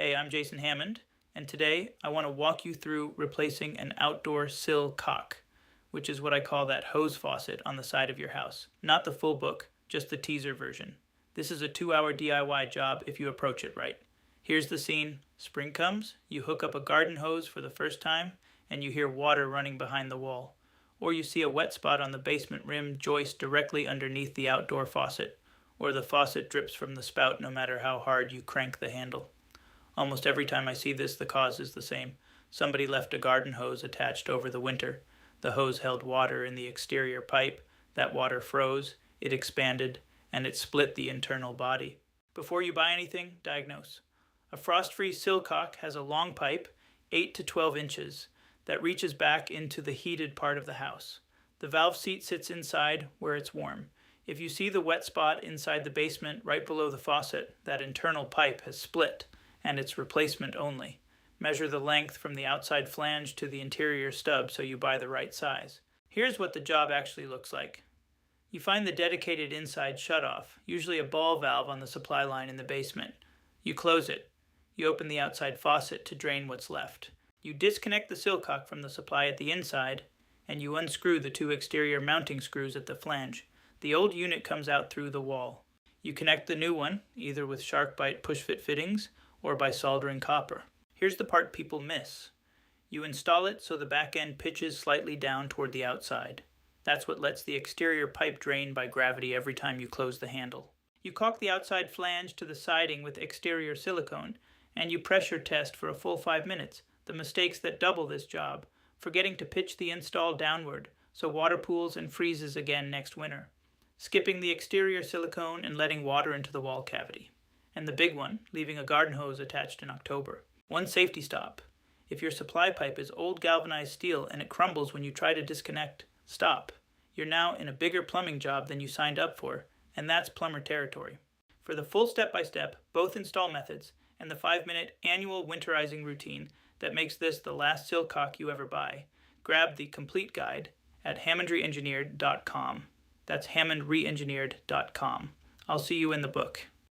Hey, I'm Jason Hammond, and today I want to walk you through replacing an outdoor sill-cock, which is what I call that hose faucet on the side of your house. Not the full book, just the teaser version. This is a 2-hour DIY job if you approach it right. Here's the scene. Spring comes, you hook up a garden hose for the first time, and you hear water running behind the wall. Or you see a wet spot on the basement rim joist directly underneath the outdoor faucet, or the faucet drips from the spout no matter how hard you crank the handle. Almost every time I see this, the cause is the same. Somebody left a garden hose attached over the winter. The hose held water in the exterior pipe. That water froze, it expanded, and it split the internal body. Before you buy anything, diagnose. A frost-free sill-cock has a long pipe, 8 to 12 inches, that reaches back into the heated part of the house. The valve seat sits inside where it's warm. If you see the wet spot inside the basement right below the faucet, that internal pipe has split, and it's replacement only. Measure the length from the outside flange to the interior stub so you buy the right size. Here's what the job actually looks like. You find the dedicated inside shutoff, usually a ball valve on the supply line in the basement. You close it. You open the outside faucet to drain what's left. You disconnect the sill-cock from the supply at the inside, and you unscrew the 2 exterior mounting screws at the flange. The old unit comes out through the wall. You connect the new one, either with SharkBite push-fit fittings or by soldering copper. Here's the part people miss. You install it so the back end pitches slightly down toward the outside. That's what lets the exterior pipe drain by gravity every time you close the handle. You caulk the outside flange to the siding with exterior silicone, and you pressure test for a full 5 minutes. The mistakes that double this job: forgetting to pitch the install downward so water pools and freezes again next winter, skipping the exterior silicone and letting water into the wall cavity, and the big one, leaving a garden hose attached in October. One safety stop: if your supply pipe is old galvanized steel and it crumbles when you try to disconnect, stop. You're now in a bigger plumbing job than you signed up for, and that's plumber territory. For the full step-by-step, both install methods, and the 5-minute annual winterizing routine that makes this the last sill-cock you ever buy, grab the complete guide at hammondreengineered.com. That's hammondreengineered.com. I'll see you in the book.